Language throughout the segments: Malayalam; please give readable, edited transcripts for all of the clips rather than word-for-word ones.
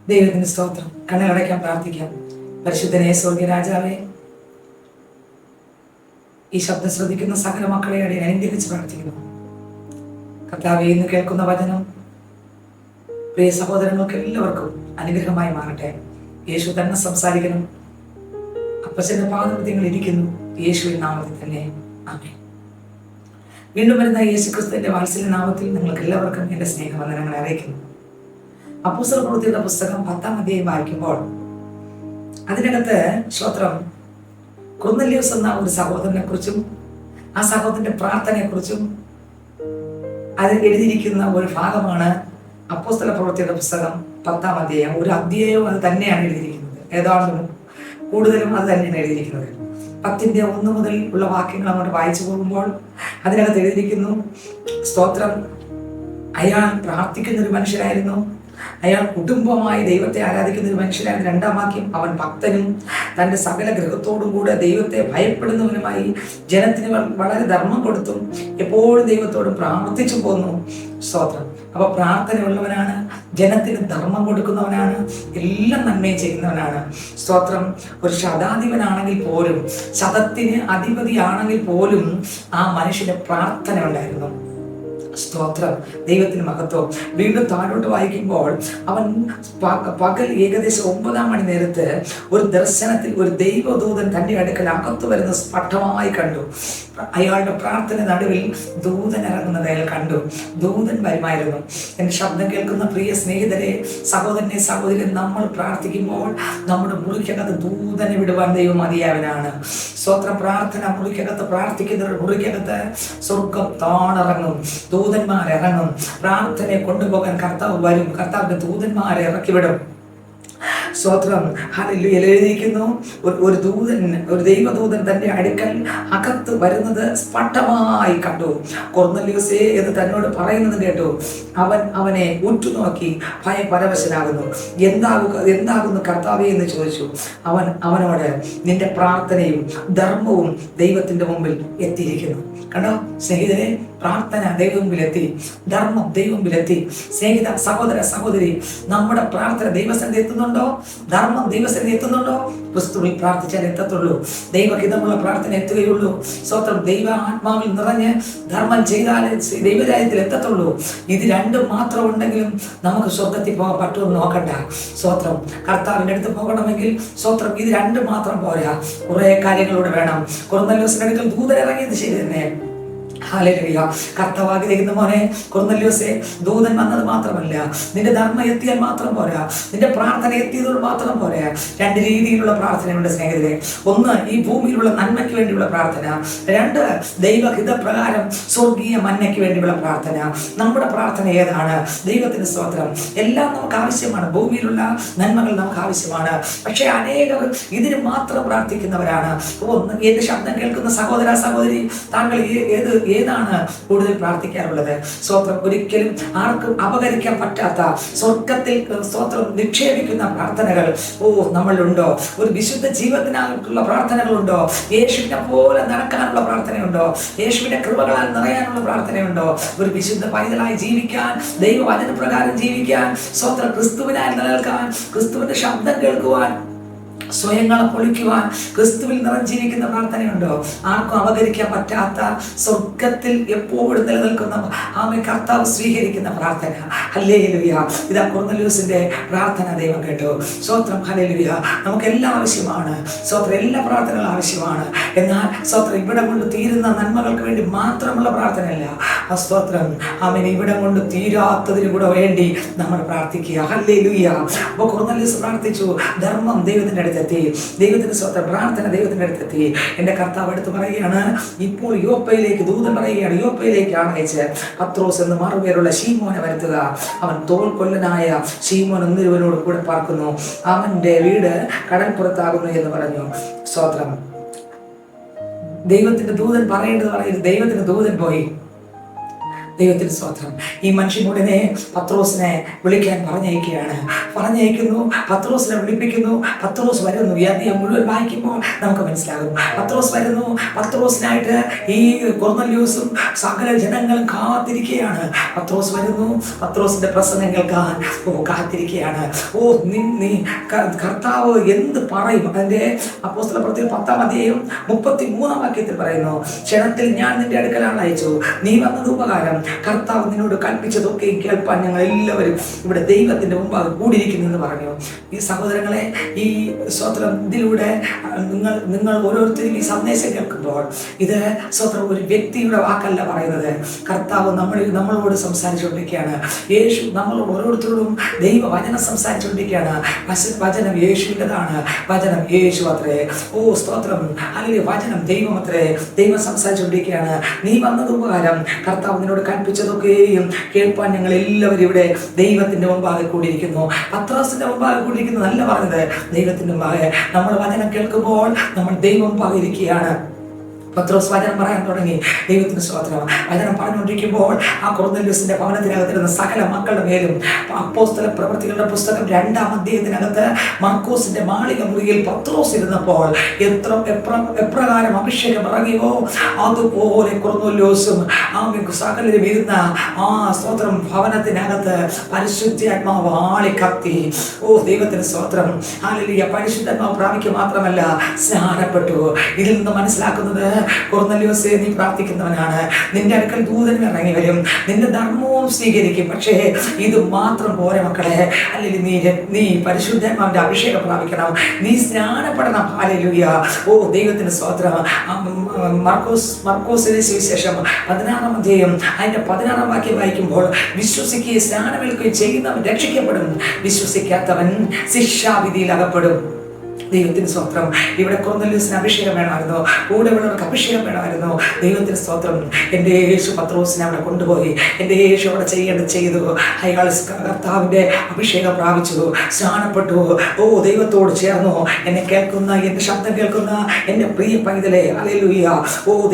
ദൈവത്തിന് സ്തോത്രം. കണ്ണുകളടയ്ക്കാൻ പ്രാർത്ഥിക്കാം. പരിശുദ്ധനെ സ്വർഗീയ രാജാവേ, ഈ ശബ്ദം ശ്രദ്ധിക്കുന്ന സകല മക്കളെ അടിയൻ അനുഗ്രഹിച്ച് പ്രാർത്ഥിക്കുന്നു. കർത്താവേ, ഇന്ന് കേൾക്കുന്ന വചനം പ്രിയ സഹോദരങ്ങൾക്ക് എല്ലാവർക്കും അനുഗ്രഹമായി മാറട്ടെ. യേശു തന്നെ സംസാരിക്കണം. അപ്പച്ചന്റെ പാദപ്രത്യങ്ങൾ ഇരിക്കുന്നു. യേശുവിൻ നാമത്തിൽ തന്നെ ആമേൻ. വീണ്ടും വരുന്ന യേശു ക്രിസ്തുവിന്റെ വാത്സല്യ നാമത്തിൽ നിങ്ങൾക്ക് എല്ലാവർക്കും എന്റെ സ്നേഹവന്ദനങ്ങളെ അറിയിക്കുന്നു. അപ്പോസ്തലപ്രവൃത്തിയുടെ പുസ്തകം 10-ാം അധ്യായം വായിക്കുമ്പോൾ അതിനകത്ത് സ്തോത്രം കൊർന്നല്യോസ് എന്ന ഒരു സഹോദരനെ കുറിച്ചും ആ സഹോദരന്റെ പ്രാർത്ഥനയെ കുറിച്ചും അതിൽ എഴുതിയിരിക്കുന്ന ഒരു ഭാഗമാണ് അപ്പോസ്തലപ്രവൃത്തിയുടെ പുസ്തകം 10-ാം അധ്യായം. ഒരു അധ്യായവും അത് തന്നെയാണ് എഴുതിയിരിക്കുന്നത്. ഏതാണ്ടും കൂടുതലും അത് തന്നെയാണ് എഴുതിയിരിക്കുന്നത്. 10-1 മുതൽ ഉള്ള വാക്യങ്ങൾ അങ്ങോട്ട് വായിച്ചു പോകുമ്പോൾ അതിനകത്ത് എഴുതിയിരിക്കുന്നു, സ്തോത്രം, അയാൾ പ്രാർത്ഥിക്കുന്ന ഒരു മനുഷ്യരായിരുന്നു. അയാൾ കുടുംബമായി ദൈവത്തെ ആരാധിക്കുന്ന ഒരു മനുഷ്യനായിരുന്നു. 2-ാം വാക്യം, അവൻ ഭക്തനും തൻ്റെ സകല ഗൃഹത്തോടും കൂടെ ദൈവത്തെ ഭയപ്പെടുന്നവനുമായി ജനത്തിന് വളരെ ധർമ്മം കൊടുത്തും എപ്പോഴും ദൈവത്തോടും പ്രാർത്ഥിച്ചു പോന്നു. സ്തോത്രം. അപ്പൊ പ്രാർത്ഥനയുള്ളവനാണ്, ജനത്തിന് ധർമ്മം കൊടുക്കുന്നവനാണ്, എല്ലാം നന്മയും ചെയ്യുന്നവനാണ്. സ്തോത്രം. ഒരു ശതാധിപനാണെങ്കിൽ പോലും, ശതത്തിന് അധിപതിയാണെങ്കിൽ പോലും ആ മനുഷ്യന് പ്രാർത്ഥന ഉണ്ടായിരുന്നു. സ്തോത്രം. ദൈവത്തിന് മഹത്വം. വീണ്ടും താഴോട്ട് വായിക്കുമ്പോൾ അവൻ പകൽ ഏകദേശം 9-ാം മണി നേരത്ത് ഒരു ദർശനത്തിൽ ഒരു ദൈവദൂതൻ തൻ്റെ അടുക്കൽ അകത്തു വരുന്ന സ്പഷ്ടമായി കണ്ടു. അയാളുടെ പ്രാർത്ഥന നടുവിൽ ദൂതൻ ഇറങ്ങുന്നത് അയാൾ കണ്ടു. ദൂതൻ വരുമായിരുന്നു. എൻ്റെ ശബ്ദം കേൾക്കുന്ന പ്രിയ സ്നേഹിതരെ, സഹോദരനെ, സഹോദരി, നമ്മൾ പ്രാർത്ഥിക്കുമ്പോൾ നമ്മുടെ മുറിക്കകത്ത് ദൂതനെ വിടുവാൻ ദൈവം മതിയായവനാണ്. സ്തോത്രം. പ്രാർത്ഥന മുറിക്കകത്ത് പ്രാർത്ഥിക്കുന്നവരുടെ മുറിക്കകത്ത് സ്വർഗം താണിറങ്ങും, ദൂതന്മാരിറങ്ങും. പ്രാർത്ഥനയെ കൊണ്ടുപോകാൻ കർത്താവ് വരും. കർത്താവിന്റെ ദൂതന്മാരെ ഇറക്കിവിടും. സ്തോത്രം. ഹല്ലേലൂയ. എഴുതിയിരിക്കുന്നു, ഒരു ദൂതൻ, ഒരു ദൈവദൂതൻ തന്റെ അടുക്കൽ അകത്ത് വരുന്നത് സ്പഷ്ടമായി കണ്ടു. കൊർന്നല്യോസേ എന്ന് തന്നോട് പറയുന്നത് കേട്ടു. അവനെ ഉറ്റുനോക്കി ഭയപരവശനാകുന്നു. എന്താകുന്നു കർത്താവേ എന്ന് ചോദിച്ചു. അവനോട്, നിന്റെ പ്രാർത്ഥനയും ധർമ്മവും ദൈവത്തിന്റെ മുമ്പിൽ എത്തിയിരിക്കുന്നു. കണ്ടോ സ്നേഹിതരെ, പ്രാർത്ഥന ദൈവമുമ്പിലെത്തി, ധർമ്മം ദൈവമുമ്പിലെത്തി. സ്നേഹിത, സഹോദര, സഹോദരി, നമ്മുടെ പ്രാർത്ഥന ദൈവസന്നിധി എത്തുന്നുണ്ടോ? ധർമ്മം ദൈവസന്നിധി എത്തുന്നുണ്ടോ? ക്രിസ്തുവിൽ പ്രാർത്ഥിച്ചാൽ എത്തത്തുള്ളൂ. ദൈവഹിതമുള്ള പ്രാർത്ഥന എത്തുകയുള്ളൂ. സ്വന്തം ദൈവ ആത്മാവിൽ നിറഞ്ഞ് ധർമ്മം ചെയ്താൽ ദൈവരാജ്യത്തിൽ എത്തത്തുള്ളൂ. ഇത് രണ്ടും മാത്രം ഉണ്ടെങ്കിലും നമുക്ക് സ്വർഗത്തിൽ പോകാൻ പറ്റുമെന്ന് നോക്കണ്ട. സ്വത്രം. കർത്താവിൻ്റെ അടുത്ത് പോകണമെങ്കിൽ സ്വത്രം ഇത് രണ്ടും മാത്രം പോരാ, കുറെ കാര്യങ്ങളോട് വേണം. കൊർന്നല്യോസിന്റെ അടുക്കൽ ദൂതൻ ഇറങ്ങിയത് ശരി തന്നെ. ഹല്ലേലൂയ. കർത്താവാകി ദൈവ മോനെ, കൊർന്നല്യോസേ, ദൂതൻ വന്നത് മാത്രമല്ല, നിന്റെ ധർമ്മം എത്തിയാൽ മാത്രം പോരാ, നിന്റെ പ്രാർത്ഥന എത്തിയതോട് മാത്രം പോരാ. 2 രീതിയിലുള്ള പ്രാർത്ഥനയുണ്ട് സ്നേഹിതരെ. ഒന്ന്, ഈ ഭൂമിയിലുള്ള നന്മയ്ക്ക് വേണ്ടിയുള്ള പ്രാർത്ഥന. 2, ദൈവഹിതപ്രകാരം സ്വർഗീയ മന്നയ്ക്ക് വേണ്ടിയുള്ള പ്രാർത്ഥന. നമ്മുടെ പ്രാർത്ഥന ഏതാണ്? ദൈവത്തിന് സ്തോത്രം. എല്ലാം നമുക്ക് ആവശ്യമാണ്, ഭൂമിയിലുള്ള നന്മകൾ നമുക്ക് ആവശ്യമാണ്. പക്ഷെ അനേകർ ഇതിന് മാത്രം പ്രാർത്ഥിക്കുന്നവരാണ്. ഒന്ന്, എന്റെ ശബ്ദം കേൾക്കുന്ന സഹോദര, സഹോദരി, താങ്കൾ ഏതാണ് കൂടുതൽ പ്രാർത്ഥിക്കാറുള്ളത്? സ്തോത്രം. ഒരിക്കലും ആർക്കും അപകരിക്കാൻ പറ്റാത്ത സ്വർഗത്തിൽ സ്തോത്രം നിക്ഷേപിക്കുന്ന പ്രാർത്ഥനകൾ നമ്മളിലുണ്ടോ? ഒരു വിശുദ്ധ ജീവിതത്തിനായിട്ടുള്ള പ്രാർത്ഥനകളുണ്ടോ? യേശുവിനെ പോലെ നടക്കാനുള്ള പ്രാർത്ഥനയുണ്ടോ? യേശുവിന്റെ കൃപകളാൽ നിറയാനുള്ള പ്രാർത്ഥനയുണ്ടോ? ഒരു വിശുദ്ധ പൈതലായി ജീവിക്കാൻ, ദൈവവചനപ്രകാരം ജീവിക്കാൻ, സ്തോത്രം, ക്രിസ്തുവിനായി നിലനിൽക്കാൻ, ക്രിസ്തുവിന്റെ ശബ്ദം കേൾക്കുവാൻ, സ്വയങ്ങളെ പൊളിക്കുവാൻ ക്രിസ്തുവിൽ നിറഞ്ഞിരിക്കുന്ന പ്രാർത്ഥനയുണ്ടോ? ആർക്കും അപകരിക്കാൻ പറ്റാത്ത സ്വർഗത്തിൽ എപ്പോഴും നിലനിൽക്കുന്ന ആമേ കർത്താവ് സ്വീകരിക്കുന്ന പ്രാർത്ഥന. ഹല്ലേലൂയ. ഇതാ കൊർന്നല്യോസിന്റെ പ്രാർത്ഥന ദൈവം കേട്ടു. സ്തോത്രം. ഹല്ലേലൂയ. നമുക്കെല്ലാം ആവശ്യമാണ്. സ്തോത്രം. എല്ലാ പ്രാർത്ഥനകളും ആവശ്യമാണ്. എന്നാൽ സ്തോത്രം, ഇവിടെ കൊണ്ട് തീരുന്ന നന്മകൾക്ക് വേണ്ടി മാത്രമുള്ള പ്രാർത്ഥനയല്ല. സ്തോത്രം. ആമേൻ. ഇവിടെ കൊണ്ട് തീരാത്തതിന് കൂടെ വേണ്ടി നമ്മൾ പ്രാർത്ഥിക്കുക. ഹല്ലേലൂയ. അപ്പോൾ കൊർന്നല്യോസ് പ്രാർത്ഥിച്ചു. ധർമ്മം ദൈവത്തിന്റെ അടുത്തെത്തി. ദൈവത്തിന്റെ സ്വന്തം പ്രാർത്ഥന ദൈവത്തിന്റെ അടുത്തെത്തി. എന്റെ കർത്താവ് അടുത്ത് പറയുകയാണ്, ഇപ്പോൾ യോപ്പയിലേക്ക് ദൂതൻ പറയുകയാണ്, യോപ്പയിലേക്കാണ് അയച്ച് പത്രോസ് എന്ന് മറുപേരുള്ള ശീമോനെ വരുത്തുക. അവൻ തോൾ കൊല്ലനായ ശീമോൻ എന്നിവനോട് കൂടെ പാർക്കുന്നു. അവന്റെ വീട് കടൽപ്പുറത്താകുന്നു എന്ന് പറഞ്ഞു. സ്തോത്രം. ദൈവത്തിന്റെ ദൂതൻ പറയേണ്ടത് പറയും. ദൈവത്തിന്റെ ദൂതൻ പോയി ദൈവത്തിന് സ്തോത്രം. ഈ മനുഷ്യനുടനെ പത്രോസിനെ വിളിക്കാൻ പറഞ്ഞയക്കുന്നു. പത്രോസിനെ വിളിപ്പിക്കുന്നു. പത്രോസ് വരുന്നു. ഈ അധ്യായം മുഴുവൻ വായിക്കുമ്പോൾ നമുക്ക് മനസ്സിലാകും. പത്രോസ് വരുന്നു. പത്രോസിനായിട്ട് ഈ കൊർന്നല്യോസും സകല ജനങ്ങളും കാത്തിരിക്കുകയാണ്. പത്രോസ് വരുന്നു. പത്രോസിന്റെ പ്രസംഗം കേൾക്കാൻ കാത്തിരിക്കുകയാണ്. നീ കർത്താവ് എന്ത് പറയും? അതിന്റെ അപ്പോസ്തലപ്രവൃത്തി 10-ാം അധ്യായം 33-ാം വാക്യത്തിൽ പറയുന്നു, ക്ഷണത്തിൽ ഞാൻ നിന്റെ അടുക്കലാണ് അയച്ചു, നീ വന്നത് ഉപകാരം. കർത്താവ് നിന്നോട് കൽപ്പിച്ചതൊക്കെ കേൾപ്പാൻ ഞങ്ങൾ എല്ലാവരും ഇവിടെ ദൈവത്തിന്റെ മുമ്പാകെ കൂടിയിരിക്കുന്നു എന്ന് പറഞ്ഞു. ഈ സഹോദരങ്ങളെ, ഈ സ്തോത്രം ഇതിലൂടെ നിങ്ങൾ ഓരോരുത്തരും ഈ സന്ദേശം കേൾക്കുമ്പോൾ ഇത് സ്തോത്രം ഒരു വ്യക്തിയുടെ വാക്കല്ല പറയുന്നത്. കർത്താവ് നമ്മളോട് സംസാരിച്ചുകൊണ്ടിരിക്കുകയാണ്. യേശു നമ്മളോട് ഓരോരുത്തരോടും ദൈവവചനം സംസാരിച്ചുകൊണ്ടിരിക്കുകയാണ്. വചനം യേശുവിൻ്റെതാണ്. വചനം യേശു അത്രേ. സ്തോത്രം. അല്ലെങ്കിൽ വചനം ദൈവം അത്രേ. ദൈവം സംസാരിച്ചുകൊണ്ടിരിക്കുകയാണ്. നീ വന്നത് ഉപകാരം. കർത്താവ് നിന്നോട് കൽപ്പിച്ചതൊക്കെയും കേൾപ്പാൻ ഞങ്ങൾ എല്ലാവരും ഇവിടെ ദൈവത്തിന്റെ മുമ്പാകെ കൂടിയിരിക്കുന്നു. പത്രോസിന്റെ മുമ്പാകെ കൂടിയിരിക്കുന്നു നല്ല പറഞ്ഞത്. ദൈവത്തിന്റെ മുമ്പാകെ നമ്മൾ വചനം കേൾക്കുമ്പോൾ നമ്മൾ ദൈവം മുമ്പാകെ ഇരിക്കുകയാണ്. പത്രോസ് വചനം പറയാൻ തുടങ്ങി. ദൈവത്തിന് സ്തോത്രം. വചനം പറഞ്ഞുകൊണ്ടിരിക്കുമ്പോൾ ആ കൊർന്നല്യോസിന്റെ ഭവനത്തിനകത്തിരുന്ന സകല മക്കളുടെ മേലും അപ്പോസ്തല പ്രവൃത്തികളുടെ പുസ്തകം 2-ാം അധ്യായത്തിനകത്ത് മർക്കോസിന്റെ മാളിക മുറിയിൽ പത്രോസ് ഇരുന്നപ്പോൾ എപ്രകാരം അഭിഷേകം ഇറങ്ങിയോ അതുപോലെ കൊർന്നല്യോസും സകലരും ഇരുന്ന ആ സ്തോത്രം ഭവനത്തിനകത്ത് പരിശുദ്ധാത്മാവ് ആളിക്കത്തി. ദൈവത്തിന് സ്തോത്രം. ഹല്ലേലൂയ. പരിശുദ്ധാത്മാവ് പ്രാപിക്കുക മാത്രമല്ല സ്നാനപ്പെട്ടു. ഇതിൽ നിന്ന് മനസ്സിലാക്കുന്നത്, കൊർന്നല്യോസേ, നീ പ്രാർത്ഥിക്കുന്നവനാണ്. നിന്റെ അടുക്കൽ ദൂതൻ ഇറങ്ങി വരും, നിന്റെ ധർമ്മവും സ്വീകരിക്കും. പക്ഷേ ഇത് മാത്രം പോരെ മക്കളെ. അല്ലെങ്കിൽ നീ പരിശുദ്ധാത്മാവിന്റെ അഭിഷേകം പ്രാപിക്കണം. നീ സ്നാനപ്പെടണം. ഹല്ലേലൂയ. ദൈവത്തിന് സ്തോത്രം. മർക്കോസിന്റെ സുവിശേഷം 16-ാം അധ്യായം അതിന്റെ 16-ാം വാക്യം വായിക്കുമ്പോൾ, വിശ്വസിക്കുകയും സ്നാനമേൽക്കുകയും ചെയ്യുന്നവൻ രക്ഷിക്കപ്പെടും, വിശ്വസിക്കാത്തവൻ ശിക്ഷാവിധിയിൽ അകപ്പെടും. ദൈവത്തിന് സ്തോത്രം. ഇവിടെ കൊർന്നല്യോസിന് അഭിഷേകം വേണമായിരുന്നു. കൂടെയുള്ളവർക്ക് അഭിഷേകം വേണമായിരുന്നു. ദൈവത്തിന് സ്തോത്രം. എൻ്റെ യേശു പത്രോസിനെ അവിടെ കൊണ്ടുപോയി. എൻ്റെ യേശു അവിടെ ചെയ്യേണ്ടത് ചെയ്തു. അയാൾ കർത്താവിൻ്റെ അഭിഷേകം പ്രാപിച്ചു, സ്നാനപ്പെട്ടു. ദൈവത്തോട് ചേർന്നു. എന്നെ കേൾക്കുന്ന, എൻ്റെ ശബ്ദം കേൾക്കുന്ന എൻ്റെ പ്രിയ പൈതലേ, ഹല്ലേലൂയ.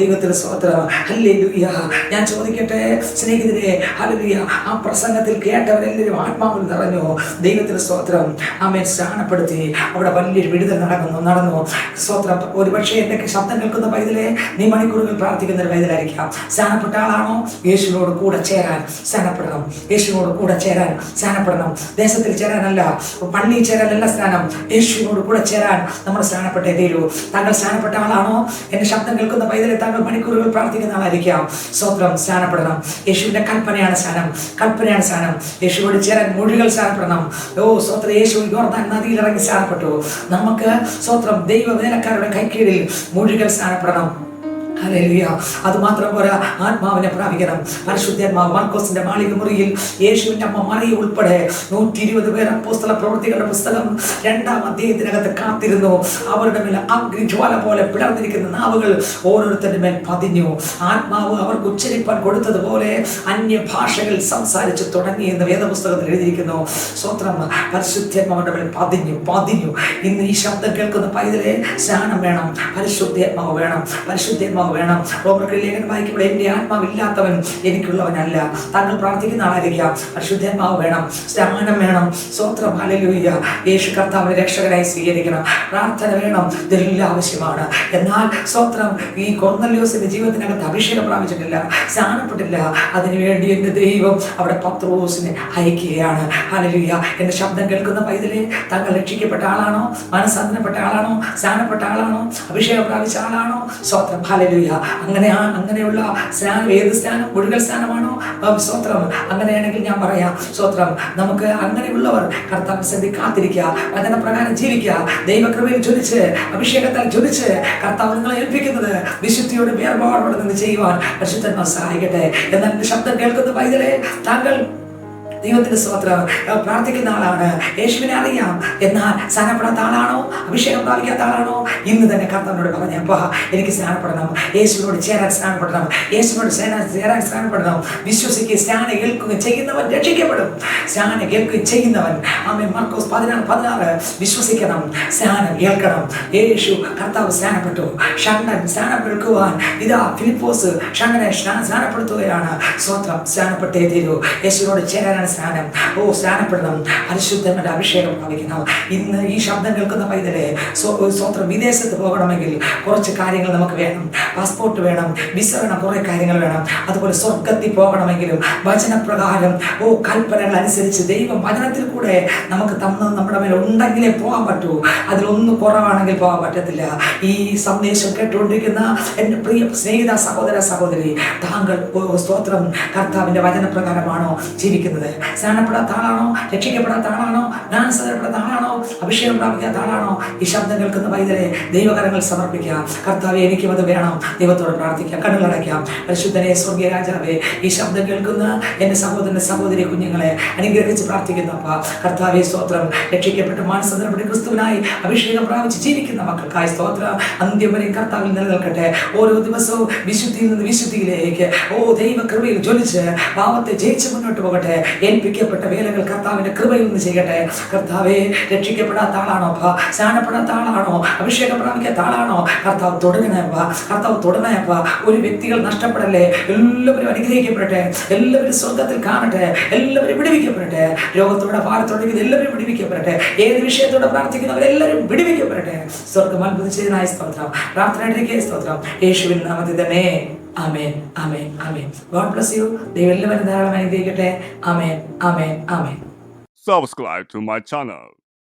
ദൈവത്തിന് സ്തോത്രം. ഹല്ലേലൂയ. ഞാൻ ചോദിക്കട്ടെ സ്നേഹിതരെ, ഹല്ലേലൂയ, ആ പ്രസംഗത്തിൽ കേട്ടവരെല്ലാവരും ആത്മാവിൽ നിറഞ്ഞു. ദൈവത്തിന് സ്തോത്രം. ആമേൻ. സ്നാനപ്പെടുത്തി. അവിടെ വലിയൊരു വിടുതൽ നടന്നു. സ്തോത്രം. ഒരുപക്ഷെ എൻ്റെ ശബ്ദം കേൾക്കുന്ന പൈതലെ, നീ മണിക്കൂറുകൾ പ്രാർത്ഥിക്കുന്ന ഒരു പൈതലായിരിക്കാം. സ്നാനപ്പെട്ട ആളാണോ? യേശുവിനോട് കൂടെ ചേരാൻ സ്നാനപ്പെടണം. യേശുവിനോട് കൂടെ ചേരാൻ സ്നാനപ്പെടണം. ദേശത്തിൽ ചേരാനല്ല, പള്ളിയിൽ ചേരാനല്ല സ്നാനം. യേശുവിനോട് കൂടെ ചേരാൻ നമ്മൾ സ്നാനപ്പെട്ടേ തീരൂ. താങ്കൾ സ്നാനപ്പെട്ട ആളാണോ? എൻ്റെ ശബ്ദം കേൾക്കുന്ന പൈതലെ, താങ്കൾ മണിക്കൂറുകൾ പ്രാർത്ഥിക്കുന്ന ആളായിരിക്കാം. സ്തോത്രം. സ്നാനപ്പെടണം. യേശുവിൻ്റെ കൽപ്പനയാണ് സ്നാനം. യേശുവോട് ചേരാൻ മൊഴികൾ സ്നാനപ്പെടണം. സ്തോത്രം. യേശു യോർദാൻ നദിയിലിറങ്ങി സ്നാനപ്പെട്ടു. നമുക്ക് സ്തോത്രം ദൈവവേലക്കാരുടെ കൈക്കീഴിൽ മൊഴികൾ സ്നാനപ്പെടണം. ഹല്ലേലൂയ. അത് മാത്രം പോരാ, ആത്മാവിനെ പ്രാപിക്കണം. പരിശുദ്ധാത്മാവ് മർക്കോസിന്റെ മാളിക മുറിയിൽ യേശുവിന്റെ അമ്മ മറിയ ഉൾപ്പെടെ 120 പേർ അപ്പോസ്തല പ്രവൃത്തികളുടെ പുസ്തകം 2-ാം അധ്യായത്തിനകത്ത് കാത്തിരുന്നു. അവരുടെ മേൽ അഗ്നിജ്വാല പോലെ പിളർന്നിരിക്കുന്ന നാവുകൾ ഓരോരുത്തരുടെ മേൽ പതിഞ്ഞു. ആത്മാവ് അവർക്ക് ഉച്ചരിപ്പാൻ കൊടുത്തതുപോലെ അന്യഭാഷകൾ സംസാരിച്ചു തുടങ്ങി എന്ന് വേദപുസ്തകത്തിൽ എഴുതിയിരിക്കുന്നു. സ്തോത്രം. പരിശുദ്ധാത്മാവിന്റെ മേൽ പതിഞ്ഞു. ഇന്ന് ഈ ശബ്ദം കേൾക്കുന്ന പൈതലെ, സ്നാനം വേണം, പരിശുദ്ധാത്മാവ് വേണം. റോമർക്ക് ലേഖനം വായിക്കുമ്പോൾ, എൻ്റെ ആത്മാവില്ലാത്തവൻ എനിക്കുള്ളവനല്ല. താങ്കൾ പ്രാർത്ഥിക്കുന്ന ആളായിരിക്കാം. പരിശുദ്ധാത്മാവ് വേണം, സ്നാനം വേണം. സ്തോത്രം. ഹല്ലേലൂയ. യേശു കർത്താവിനെ രക്ഷകനായി സ്വീകരിക്കണം. പ്രാർത്ഥന വേണം. ഇതെല്ലാം ആവശ്യമാണ്. എന്നാൽ സ്തോത്രം, ഈ കൊർന്നല്യോസിന്റെ ജീവിതത്തിനകത്ത് അഭിഷേകം പ്രാപിച്ചിട്ടില്ല, സ്നാനപ്പെട്ടില്ല. അതിനുവേണ്ടി എൻ്റെ ദൈവം അവിടെ പത്രോസിനെ അയക്കുകയാണ്. ഹല്ലേലൂയ. എൻ്റെ ശബ്ദം കേൾക്കുന്ന പൈതലെ, താങ്കൾ രക്ഷിക്കപ്പെട്ട ആളാണോ? മനസ്സാന്തരപ്പെട്ട ആളാണോ? സ്നാനപ്പെട്ട ആളാണോ? അഭിഷേകം പ്രാപിച്ച ആളാണോ? സ്തോത്രം. ഹല്ലേലൂയ. അങ്ങനെയുള്ള സ്നാനം ഏത് സ്നാനം? മുഴുവൻ സ്നാനമാണോ? സ്തോത്രം. അങ്ങനെയാണെങ്കിൽ ഞാൻ പറയാം, സ്തോത്രം, നമുക്ക് അങ്ങനെയുള്ളവർ കർത്താവിന്റെ സന്നിധിയിൽ കാത്തിരിക്കുക, വചനപ്രകാരം ജീവിക്കുക, ദൈവകൃപയിൽ ജ്വലിച്ച്, അഭിഷേകത്താൽ ജ്വലിച്ച് കർത്താവ് നിങ്ങളെ ഏൽപ്പിക്കുന്നത് വിശുദ്ധിയോട് വേർപാടോടെ നിന്ന് ചെയ്യുവാൻ പരിശുദ്ധാത്മാവ് സഹായിക്കട്ടെ. എന്നാൽ ശബ്ദം കേൾക്കുന്ന പൈതലെ, താങ്കൾ ദൈവത്തിന്റെ സ്തോത്രം. പ്രാർത്ഥിക്കുന്ന ആളാണ്, യേശുവിനെ അറിയാം. എന്നാൽ സ്നാനപ്പെടാത്ത ആളാണോ, അഭിഷേകം പ്രാപിക്കാത്ത ആളാണോ? ഇന്ന് തന്നെ കർത്താവിനോട് പറഞ്ഞപ്പോ എനിക്ക് സ്നാനപ്പെടണം, യേശുവിനോട് ചേരാൻ സ്നാനപ്പെടണം, യേശുവിനോട് ചേരാൻ സ്നാനപ്പെടണം. വിശ്വസിക്കുക, സ്നാനം കേൾക്കുക ചെയ്യുന്നവൻ രക്ഷിക്കപ്പെടും. സ്നാനം കേൾക്കുക ചെയ്യുന്നവൻ, ആമേൻ, മാർക്കോസ് 16:16 വിശ്വസിക്കണം, സ്നാനം കേൾക്കണം. യേശു കർത്താവ് സ്നാനപ്പെട്ടു, ഷണ്ഡൻ സ്നാനം എടുക്കുവാൻ ഇതാ ഫിലിപ്പോസ് ഷണ്ഡനെ സ്നാനപ്പെടുത്തുകയാണ്. സ്വത്രം സ്നാനപ്പെട്ടേ തീരൂ. യേശുവിനോട് ചേരാനാണ് സ്നാനം. സ്നാനപ്പെടണം, പരിശുദ്ധന്റെ അഭിഷേകം പ്രാപിക്കണം. ഇന്ന് ഈ ശബ്ദം കേൾക്കുന്ന പൈതലെ സ്വത്രം വിദേശത്ത് പോകണമെങ്കിൽ കുറച്ച് കാര്യങ്ങൾ നമുക്ക് വേണം. പാസ്പോർട്ട് വേണം, വിസ വേണം, കുറെ കാര്യങ്ങൾ വേണം. അതുപോലെ സ്വർഗത്തിൽ പോകണമെങ്കിലും വചനപ്രകാരം കൽപ്പനകൾ അനുസരിച്ച് ദൈവം വചനത്തിൽ കൂടെ നമുക്ക് തന്നത് നമ്മുടെ മേലെ ഉണ്ടെങ്കിലേ പോകാൻ പറ്റൂ. അതിലൊന്നും കുറവാണെങ്കിൽ പോകാൻ പറ്റത്തില്ല. ഈ സന്ദേശം കേട്ടുകൊണ്ടിരിക്കുന്ന എൻ്റെ പ്രിയ സ്നേഹിത സഹോദര സഹോദരി, താങ്കൾ സ്തോത്രം കർത്താവിന്റെ വചനപ്രകാരമാണോ ജീവിക്കുന്നത്? സ്നാനപ്പെടാത്ത ആളാണോ? രക്ഷിക്കപ്പെടാത്ത ആളാണോ? ജ്ഞാനസ്നാനപ്പെടാത്ത ആളാണോ? അഭിഷേകം പ്രാപിക്കാത്ത ആളാണോ? ഈ ശബ്ദം കേൾക്കുന്ന വൈദ്യരെ ദൈവകരങ്ങൾ സമർപ്പിക്കാം. കർത്താവെ, എനിക്കും അത് വേണം. ദൈവത്തോട് പ്രാർത്ഥിക്കാം, കണ്ണുകളടയ്ക്കാം. പരിശുദ്ധനെ, സ്വർഗീയ രാജാവേ, ഈ ശബ്ദം കേൾക്കുന്ന എൻ്റെ സഹോദരന്റെ സഹോദരി കുഞ്ഞുങ്ങളെ അനുഗ്രഹിച്ച് പ്രാർത്ഥിക്കുന്നപ്പ കർത്താവെ സ്തോത്രം. രക്ഷിക്കപ്പെട്ട് മാനസാന്തരപ്പെട്ട് ക്രിസ്തുവിനായി അഭിഷേകം പ്രാപിച്ച് ജീവിക്കുന്ന മക്കൾക്കായി സ്തോത്രം. അന്ത്യം വരെ കർത്താവിൽ നിലനിൽക്കട്ടെ. ഓരോ ദിവസവും വിശുദ്ധിയിൽ നിന്ന് വിശുദ്ധിയിലേക്ക് ദൈവകൃപയിൽ ജ്വലിച്ച് പാപത്തെ ജയിച്ച് മുന്നോട്ട് പോകട്ടെ. ഏൽപ്പിക്കപ്പെട്ട വേലകൾ കർത്താവിന്റെ കൃപയിൽ നിന്ന് ചെയ്യട്ടെ. കർത്താവെ, രക്ഷിക്കപ്പെടാത്ത ആളാണോ, സ്നാനപ്പെടാത്ത ആളാണോ, അഭിഷേകം പ്രാപിക്കാത്ത ആളാണോ? കർത്താവ് തുടങ്ങണേപ്പ, കർത്താവ് തുടങ്ങേപ്പ. ഒരു വ്യക്തികൾ നഷ്ടപ്പെടല്ലേ. എല്ലാവരും അനുഗ്രഹിക്കപ്പെടട്ടെ, എല്ലാവരും സ്വർഗത്തിൽ കാണട്ടെ, എല്ലാവരും വിടുവിക്കപ്പെടട്ടെ. രോഗത്തോടെ ഭാരത്തോടെ എല്ലാവരും വിടുവിക്കപ്പെടട്ടെ. ഏത് വിഷയത്തോടെ പ്രാർത്ഥിക്കുന്നവരെല്ലാവരും വിടുവിക്കപ്പെടട്ടെ. സ്വർഗം അത്ഭുതം ചെയ്തതായ സ്തോത്രം. പ്രാർത്ഥനയിലേക്ക് സ്തോത്രം. യേശുവിൻ നാമത്തിൽ തന്നെ. ആമേൻ, ആമേൻ, ആമേൻ. God bless you. ദൈവം എല്ലാവരും ധാരാളം അനുഗ്രഹിക്കട്ടെ. ആമേൻ, ആമേൻ, ആമേൻ. Subscribe to my channel.